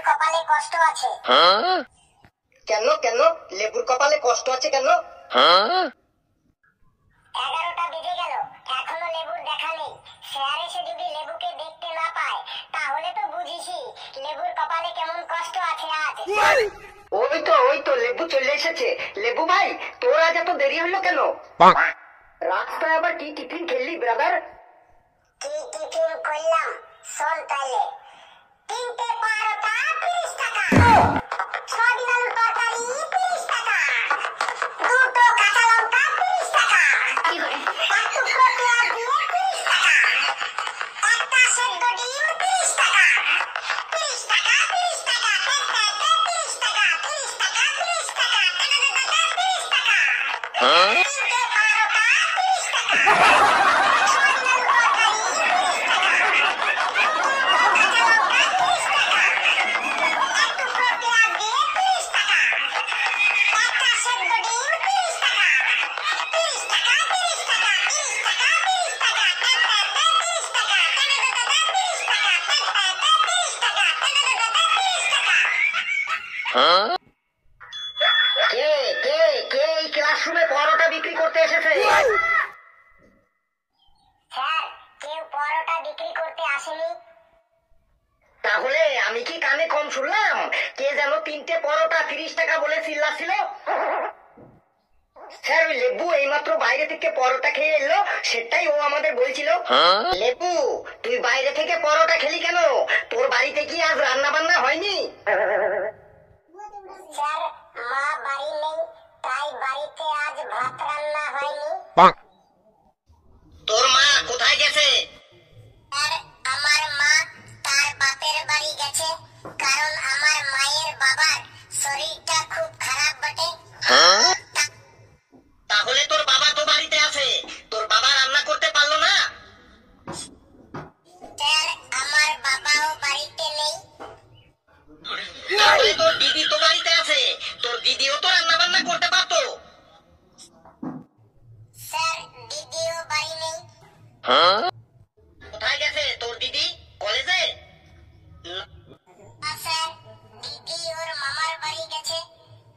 কপালে কষ্ট আছে। কেন কেন লেবুর কপালে কষ্ট আছে কেন? 11টা বেজে গেল, এখনো লেবুর দেখা নেই। স্যার এসে যদি লেবুকে দেখতে না পায় তাহলে তো বুঝিসই লেবুর কপালে কেমন কষ্ট আছে আজ। ওই তো লেবু চলে এসেছে। লেবু ভাই, তোর আজ এত দেরি হলো কেন? রাস্তায় আবার কি টিফিন খেললি ব্রাদার? কি টিফিন করলাম শোন তাইলে। 3টে পরোটা 30 টাকা, সয়াবিন আলুর তরকারি 30 টাকা, 2টো কাঁচা লঙ্কা 30 টাকা, এক টুকরো পেঁয়াজ দিয়ে 30 টাকা, একটা সেদ্ধ ডিম 30 টাকা, 30 টাকা 30 টাকা, 30 টাকা 30 টাকা, 30 টাকা 30 টাকা, 3টে পরোটা 30 টাকা, সয়াবিন আলুর তরকারি 30 টাকা, 2টো কাঁচা লঙ্কা 30 টাকা, এক টুকরো পেঁয়াজ দিয়ে 30 টাকা, একটা সেদ্ধ ডিম 30 টাকা, 30 টাকা 30 টাকা, 30 টাকা 30 টাকা, 30 টাকা 30 টাকা, 30 টাকা 30 টাকা। কে কে কে এই ক্লাসরুমে পরোটা বিক্রি করতে এসেছে? স্যার, কেউ পরোটা বিক্রি করতে আসেনি। তাহলে আমি কি কানে কম শুনলাম? কে যেন 3টে পরোটা 30 টাকা বলে চিল্লাছিল। স্যার, ওই লেবু এইমাত্র বাইরে থেকে পরোটা খেয়ে এলো, সেটাই ও আমাদের বলছিল। লেবু, তুই বাইরে থেকে পরোটা খেলি কেন? তোর বাড়িতে কি আজ রান্না বান্না হয়নি? স্যার, মা বাড়ি নেই, তাই বাড়িতে আজ ভাত রান্না হয়নি। তোর মা কোথায় গেছে? স্যার, আমার মা তার বাপের বাড়ি গেছে, কারণ আমার মায়ের বাবার শরীরটা খুব খারাপ বটে। তাহলে তোর বাবা তো বাড়িতে আছে, তোর বাবা রান্না করতে পারলো না? স্যার, আমার বাবাও বাড়িতে নেই। তাহলে তোর দিদি তো বাড়িতে আছে, তোর দিদিও তো রান্না বান্না করতে পারতো। স্যার, দিদিও বাড়ি নেই। কোথায় গেছে তোর দিদি? কলেজে? না স্যার, দিদি ওর মামার বাড়ি গেছে,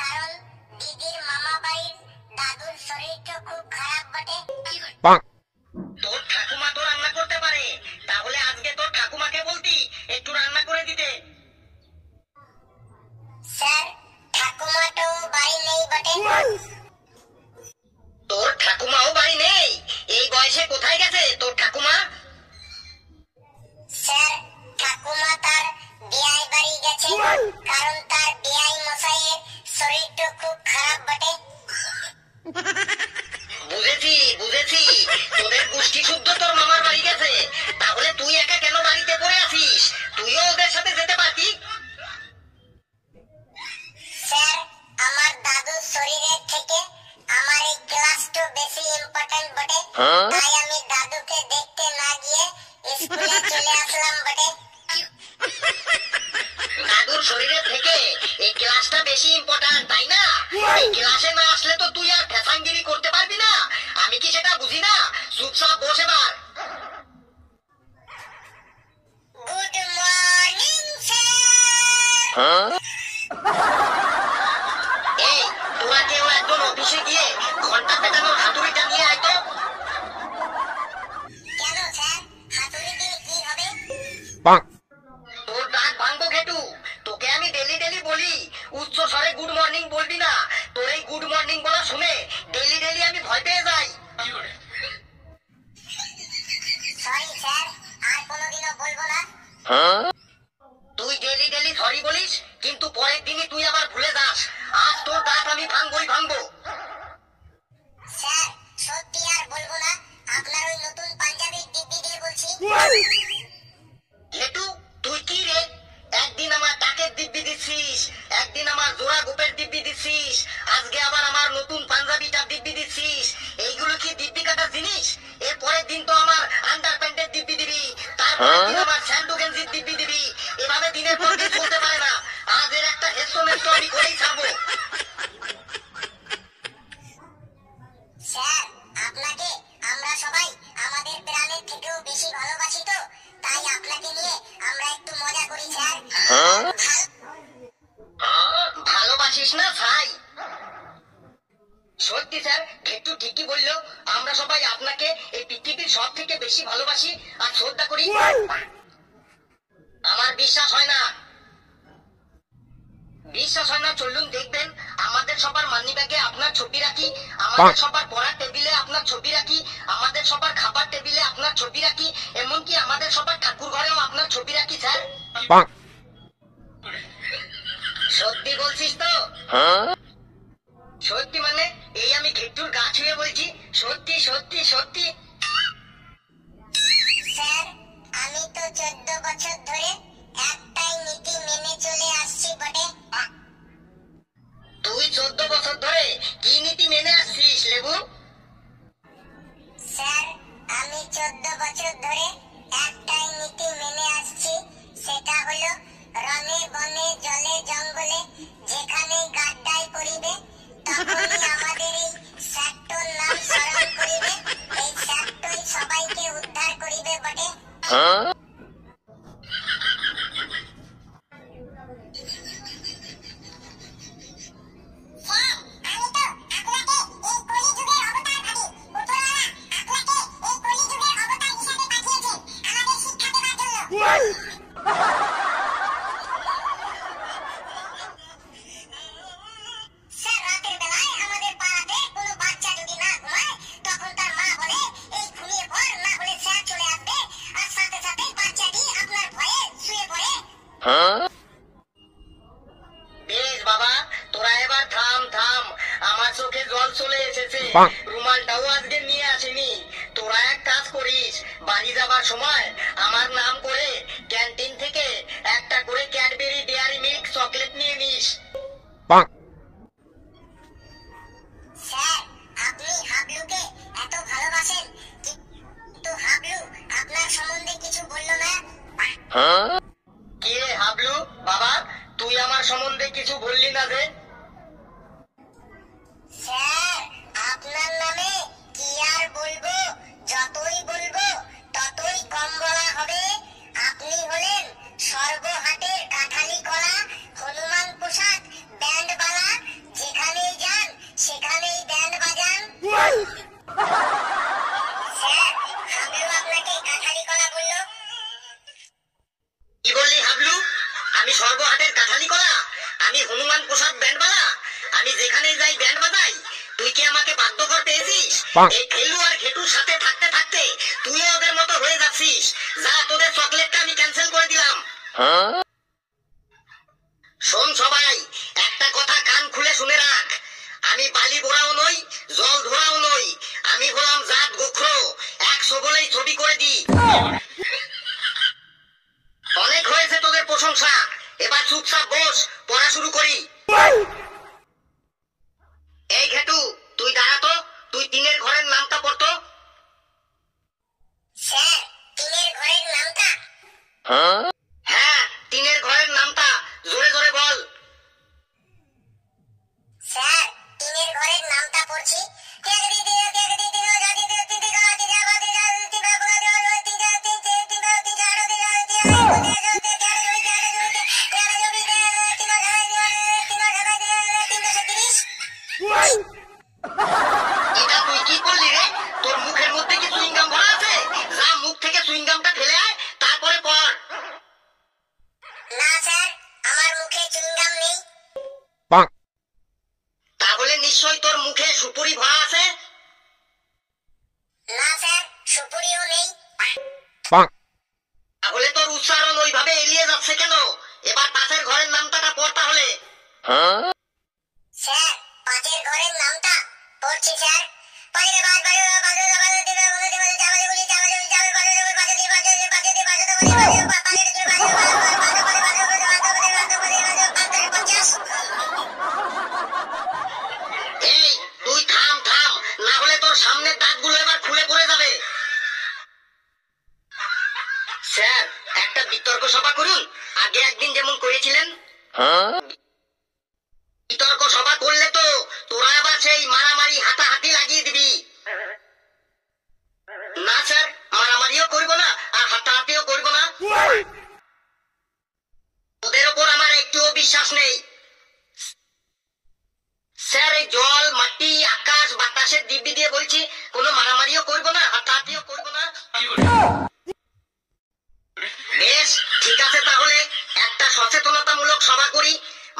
কারণ দিদির মামা বাড়ির দাদুর শরীরটা খুব খারাপ বটে। তোর ঠাকুমা তো রান্না করতে পারে, তাহলে আজকে তোর ঠাকুমাকে বলতি একটু রান্না করে দিতে। স্যার, ঠাকুমাটাও বাড়ি নেই বটে। তোর ঠাকুমাও বাড়ি নেই? এই বয়সে কোথায় গেছে তোর ঠাকুমা? স্যার, ঠাকুমা তার বিয়াই বাড়ি গেছে, কারণ তার বিয়াই মশাইয়ের শরীরটা খুব খারাপ বটে। বুঝেছি বুঝেছি, তোদের গোষ্ঠী শুদ্ধ তোর মামার বাড়ি গেছে। তাহলে তুই একা কেন বাড়িতে পড়ে আছিস? তুইও ওদের সাথে যেতে পারতি। স্যার, আমার দাদুর শরীরের থেকে আমার এই ক্লাসটা বেশি ইম্পর্টেন্ট বটে, তাই আমি দাদুকে দেখতে না গিয়ে স্কুলে চলে আসলাম বটে। দাদুর শরীরের থেকে এই ক্লাসটা বেশি ইম্পর্টেন্ট, তাই না? এই ক্লাসে না আসলে তো তুই আর ফ্যাশনগিরি করতে পারবি না। আমি কি সেটা বুঝি না? চুপচাপ বসে বার। Good morning sir. এই, তোরা কেউ একজন অফিসে গিয়ে ঘন্টা পেটানোর হাতুড়িটা নিয়ে আয় তো। কেন স্যার, হাতুড়ি দিয়ে কি হবে? তোর দাঁত ভাঙবো ঘেটু। তোকে আমি ডেলি ডেলি বলি উচ্চ স্বরে গুড মর্নিং বলবি না। তোর এই গুড মর্নিং বলা শুনে ডেলি ডেলি আমি ভয় পেয়ে যাই। সরি স্যার, আর কোনোদিনও বলবো না। তুই ডেলি ডেলি সরি বলিস, কিন্তু পরের দিনই তুই আবার ভুলে যাস। আজ তোর দাঁত আমি ভাঙবই ভাঙবো। স্যার, সত্যি আর বলবো না, আপনার ওই নতুন পাঞ্জাবির দিব্যি দিয়ে বলছি। ঘেটু, তুই কি রে? একদিন আমার টাকের দিব্যি দিচ্ছিস, একদিন আমার জোড়া গোপের দিব্যি দিচ্ছিস, আজকে আবার আমার নতুন পাঞ্জাবিটার দিব্যি দিচ্ছিস। এইগুলো কি দিব্যি কাটার জিনিস? এর পরের দিন তো আমার আন্ডার প্যান্টের দিব্যি দিবি, তারপরের দিন আমার স্যান্ডো গেঞ্জির দিব্যি দিবি। এভাবে দিনের পর দিন চলতে পারে না। আজ এর একটা হেস্টোমেন্ট তো আমি করেই ছাড়বো। স্যার, আপনাকে আমরা সবাই আমাদের প্রাণের থেকেও বেশি ভালোবাসি, তো তাই আপনাকে নিয়ে আমরা একটু মজা করি স্যার। বেশি ভালোবাসি আর শ্রদ্ধা করি? আমার বিশ্বাস হয় না। বিশ্বাস হয় না? চলুন দেখবেন। আমাদের সবার মানি ব্যাগে আপনার ছবি রাখি, আমাদের সবার পড়ার টেবিলে আপনার ছবি রাখি, আমাদের সবার খাবার টেবিলে আপনার ছবি রাখি, এমনকি আমাদের সবার ঠাকুর ঘরেও আপনার ছবি রাখি স্যার। সত্যি বলছিস তো? সত্যি মানে এই আমি ঘেটুর গা ছুঁয়ে বলছি, সত্যি সত্যি সত্যি। স্যার, আমি তো 14 বছর ধরে একটাই নীতি মেনে চলে আসছি বটে। তুই 14 বছর ধরে কি নীতি মেনে আসছিস লেবু? স্যার, আমি 14 বছর ধরে একটাই নীতি মেনে আসছি, সেটা হলো রনে বনে জলে জঙ্গলে যেখানে গাড্ডায় পড়িবে তখনই আমাদের এই স্যাক্টর নাম স্মরণ করিবে, এই স্যাক্টই সবাইকে উদ্ধার করিবে বটে। স্যার, রাতের বেলায় আমাদের পাড়াতে কোনো বাচ্চা যদি না ঘুমায় তখন তার মা বলে এই ঘুমিয়ে পড়, না হলে স্যার চলে আসবে, আর সাথে সাথেই বাচ্চাটি আপনার ভয়ে শুয়ে পড়ে। বেশ বাবা, তোরা এবার থাম থাম, আমার চোখে জল চলে এসেছে। রুমালটাও আজকে নিয়ে আসিনি। তোরা এক কাজ করিস, বাড়ি যাবার সময় আমার নাম করে ক্যান্টিন থেকে একটা করে ক্যাডবেরি ডেয়ারি মিল্ক চকলেট নিয়ে নিস। স্যার, আপনি হাবলুকে এত ভালোবাসেন, কিন্তু হাবলু আপনার সম্বন্ধে কিছু বলল না। কি রে হাবলু বাবা, তুই আমার সম্বন্ধে কিছু বললি না যে? স্যার, আপনার নামে কি আর বলবো, যতই বলবো ততই কম বলা হবে। আপনি হলেন সর্বহাটের কাঁঠালি কলা, হনুমান প্রসাদ ব্যান্ডবালা, যেখানেই যান সেখানেই ব্যান্ড বাজান। স্যার, হাবলু আপনাকে কাঁঠালি কলা বললো। কি বললি হাবলু? আমি সর্বহাটের কাঁঠালি কলা, আমি হনুমান প্রসাদ ব্যান্ডবালা, আমি যেখানেই যাই ব্যান্ড বাজাই? তুই কি আমাকে বাধ্যকর পেয়েছিস? এই খেলু আর ঘেটুর সাথে থাকতে থাকতে তুইও ওদের মতো হয়ে যাচ্ছিস। যা, তোদের চকলেটটা আমি ক্যান্সেল করে দিলাম। শোন সবাই, একটা কথা কান খুলে শুনে রাখ। আমি বালি বোড়াও নই, জল ধোয়াও নই, আমি হলাম জাত গোখরো, 100 বলেই ছবি করে দি। অনেক হয়েছে তোদের প্রশংসা, এবার চুপচাপ বস, পড়া শুরু করি। এই ঘেটু, তুই দাঁড়াতো, তুই 3-এর ঘরের নামটা পড়তো। স্যার, 3-এর ঘরের নামটা? হ্যাঁ, 3-এর ঘরের নামটা জোরে জোরে বল। স্যার, 3-এর ঘরের নামটা পড়ছি। এটা তুই কি করলি রে? তোর মুখের মধ্যে কি চুইংগাম ভরা আছে? যা, মুখ থেকে চুইংগামটা ফেলে আয়, তারপরে পড়। না স্যার, আমার মুখে চুইংগাম নেই। তাহলে নিশ্চয়ই তোর মুখে সুপুরি ভরা আছে। না স্যার, সুপুরিও নেই। তাহলে তোর উচ্চারণ ওইভাবে এলিয়ে যাচ্ছে কেন? এবার 5-এর ঘরের নামটা পড় তাহলে। স্যার, 5-এর ঘরের নামটা পড়ছি স্যার। এই, তুই থাম থাম, না হলে তোর সামনের দাঁতগুলো এবার খুলে পড়ে যাবে। স্যার, একটা বিতর্ক সভা করুন, আগে একদিন যেমন করেছিলেন। বিতর্ক সভা করলে তো তোরা আবার সেই মারামারি হাতাহাতি লাগিয়ে দিবি। না স্যার, মারামারিও করবো না আর হাতাহাতিও করবো না। ওদের ওপর আমার একটুও বিশ্বাস নেই। স্যার, এই জল মাটি আকাশ বাতাসের দিব্যি দিয়ে বলছি, কোনো মারামারিও করবো না, হাতাহাতিও করবো না। ঠিক আছে, তাহলে একটা সচেতনতামূলক সভা করি।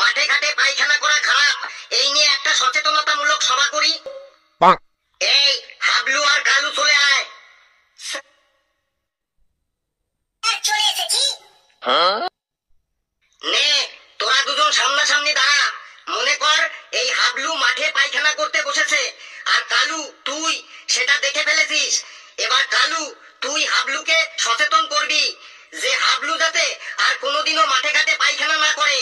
মাঠে ঘাটে পায়খানা করা খারাপ, এই নিয়ে একটা সচেতনতামূলক সভা করি। এই হাবলু আর কালু চলে আয়। চলে এসেছি। নে, তোরা দুজন সামনাসামনি দাঁড়া। মনে কর এই হাবলু মাঠে পায়খানা করতে বসেছে, আর কালু তুই সেটা দেখে ফেলেছিস। এবার কালু তুই হাবলুকে সচেতন করবি যে হাবলু যাতে আর কোনোদিনও মাঠে ঘাটে পায়খানা না করে।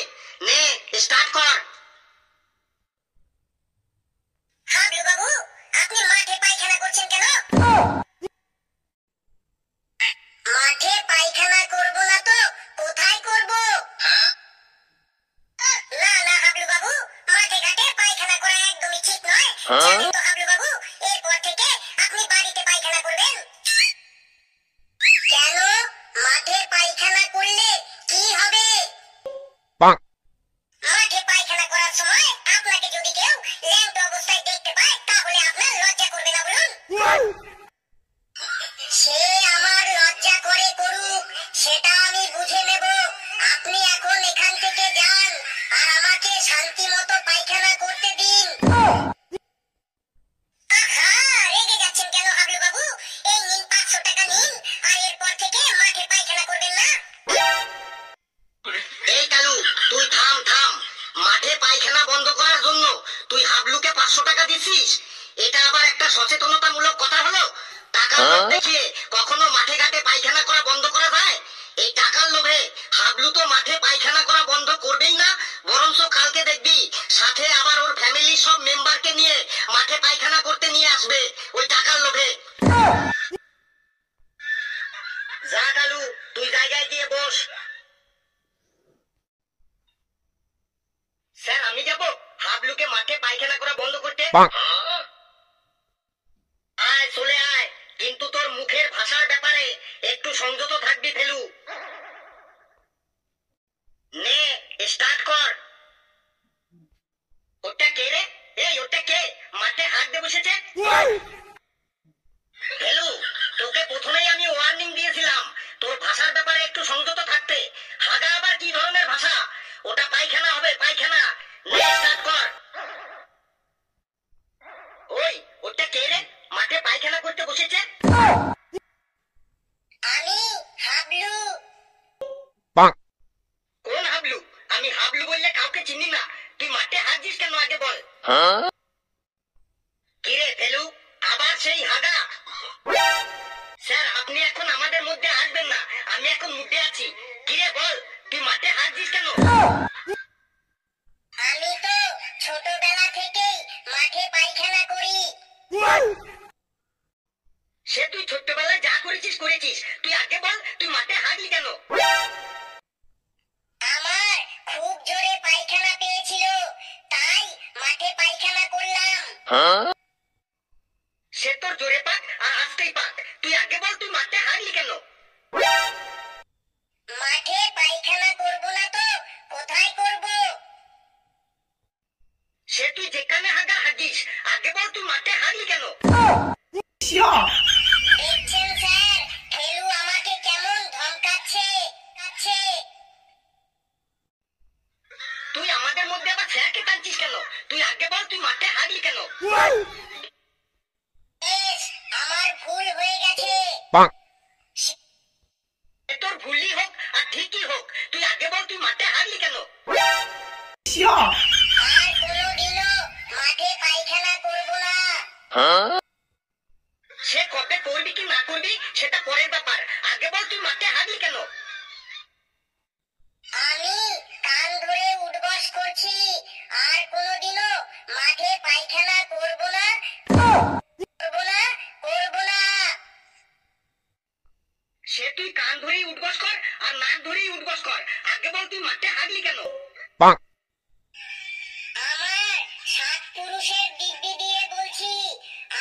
নে, স্টার্ট কর। হাবলু বাবু, আপনি মাঠে পায়খানা করছেন কেন? মাঠে পায়খানা করব না তো কোথায় করব? না না হাবলু বাবু, মাঠে ঘাটে পায়খানা করা একদমই ঠিক নয়। জানেন তো হাবলু বাবু, এরপর থেকে আপনি বাড়িতে পায়খানা করবেন। কেন? মাঠে পায়খানা করলে কি হবে? মাঠে পায়খানা করার সময় আপনাকে যদি কেউ ল্যাংটো অবস্থায় দেখতে পায় তাহলে আপনার লজ্জা করবে না বলুন? সে আমার লজ্জা করে করুক, সেটা আমি বুঝে নেব। আপনি এখন এখান থেকে যান আর আমাকে শান্তি মতো পায়খানা করতে দিন। আহা, রেগে যাচ্ছেন কেন হাবলু বাবু? এই নিন 500 টাকা নিন, আর এরপর থেকে মাঠে পায়খানা করবেন না। এই কালু, তুই থাম থাম। মাঠে পায়খানা বন্ধ করার জন্য তুই হাবলুকে 500 টাকা দিচ্ছিস? এটা আবার একটা সচেতনতামূলক কথা হলো? টাকার লোভ দেখিয়ে কখনো মাঠে ঘাটে পায়খানা করা বন্ধ করা যায়? এই টাকার লোভে হাবলু তো মাঠে পায়খানা করা বন্ধ করবেই না, বরঞ্চ কালকে দেখবি সাথে আবার ওর ফ্যামিলির সব মেম্বারকে নিয়ে মাঠে পায়খানা করতে নিয়ে আসবে ওই টাকার লোভে। যা কালু, তুই জায়গায় গিয়ে বস। স্যার, আমি যাব হাবলুকে মাঠে পায়খানা করা বন্ধ করতে। আয়, চলে আয়, কিন্তু তোর মুখের ভাষার ব্যাপারে একটু সংযত থাকবি ফেলু। নে, স্টার্ট কর। ওটা কে রে? এই ওটা কে মাঠে হাত দিয়ে বসেছে? ফেলু, তোকে প্রথমেই আমি ওয়ার্নিং দিয়েছিলাম তোর ভাষার ব্যাপারে একটু সংযত থাকতে। হাগা আবার কি ধরনের ভাষা? ওটা পায়খানা হবে, পায়খানা। নে, স্টার্ট কর। ওই ওটা কে রে মাঠে পায়খানা করতে বসেছে? আমি হাবলু। কোন হাবলু? আমি হাবলু বললে কাউকে চিনি না। তুই মাঠে হাত দিস কেন আগে বল। কিরে ফেলু, আবার সেই হাগা? স্যার, আপনি এখন আমাদের মধ্যে আসবেন না, আমি এখন মুডে আছি। কিরে বল, তুই মাঠে হাত দিস কেন? আমি তো ছোটবেলা থেকেই মাঠে পায়খানা করি। সে তুই ছোট্টবেলায় যা করেছিস করেছিস, তুই আগে বল তুই মাঠে হাঁটলি কেন? আমার খুব জোরে পায়খানা পেয়েছিল, তাই মাঠে পায়খানা করলাম। সে তোর জোরে পাক আর আস্তেই পাক, তুই আগে বল তুই মাঠে হাঁটলি কেন? মাঠে পায়খানা করব না তো কোথায় করব? সে তুই যেখানে হাগা হাগিস, আগে বল তুই মাঠে হাঁটলি কেন? দেখছেন স্যার, ফেলু আমাকে কেমন ধমকাচ্ছে। তুই আমাদের মধ্যে আবার স্যারকে টানছিস কেন? তুই আগে বল তুই মাঠে হাঁটলি কেন? বেশ, আমার ভুল হয়ে গেছে। তোর ভুলই হোক আর ঠিকই হোক, তুই আগে বল তুই মাঠে হাঁটলি কেন? আর কোনোদিনও মাঠে পায়খানা করব না। সে কবে করবি কি না করবি সেটা পরের ব্যাপার, আগে বল তুই মাঠে হাঁটলি কেন? আমি কান ধরে উঠবস করছি, আর কোনোদিনও মাঠে পায়খানা করব না। সে তুই কান ধরেই উঠবস কর আর নাক ধরেই উঠবস কর, আগে বল তুই মাঠে হাঁটলি কেন? আমার 7 পুরুষের দিব্যি দিয়ে বলছি,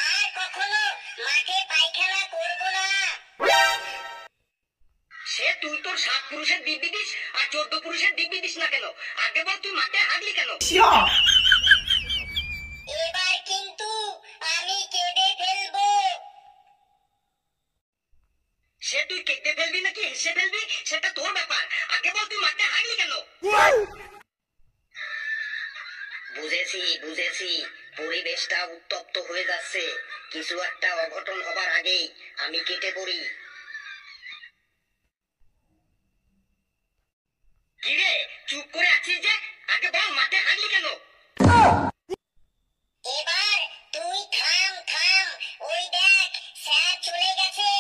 আর কখনো মাঠে পায়খানা করব না। সে তুই তোর 7 পুরুষের দিব্যি দিস আর 14 পুরুষের দিব্যি দিস না কেন, আগে বল তুই মাঠে হাঁটলি কেন? এবার কিন্তু আমি কেঁদে ফেলবো। সে তুই কেটে ফেলবি নাকি হেসে ফেলবি সেটা তোর ব্যাপার, বুঝেছি বুঝেছি, পরিবেশটা উত্তপ্ত হয়ে যাচ্ছে, কিছু একটা অঘটন হবার আগেই আমি কেটে পড়ি। কিরে চুপ করে আছিস যে? আগে বল, মাঠে হাঁটলি কেন? এবার তুই থাম থাম, ওই দেখ স্যার চলে গেছে।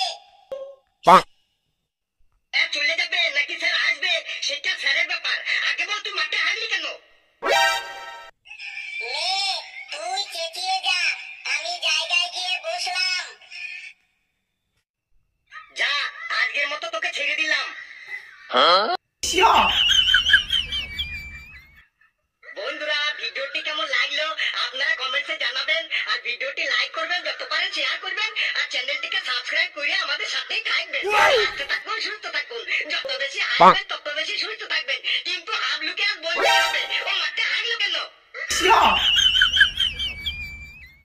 স্যার চলে যাবে নাকি স্যার আসবে সেটা স্যারের ব্যাপার, আগে বল তুই মাঠে হাঁটলি কেন? নে তুই চেঁচিয়ে যা, আমি জায়গায় গিয়ে বসলাম। যা, আজকের মতো তোকে ছেড়ে দিলাম। বন্ধুরা, ভিডিওটি কেমন লাগলো আপনারা কমেন্টসে জানাবেন, আর ভিডিওটি লাইক করবেন, যত পারেন শেয়ার করবেন, আর চ্যানেলটিকে সাবস্ক্রাইব করে আমাদের সাথেই থাকবেন। হাসতে থাকুন, সুস্থ থাকুন, যত বেশি হাসবেন তত বেশি সুস্থ থাকবেন। কিন্তু হাবলুকে আর বলতে হবে ও মাঠে হাঁটলো কেন।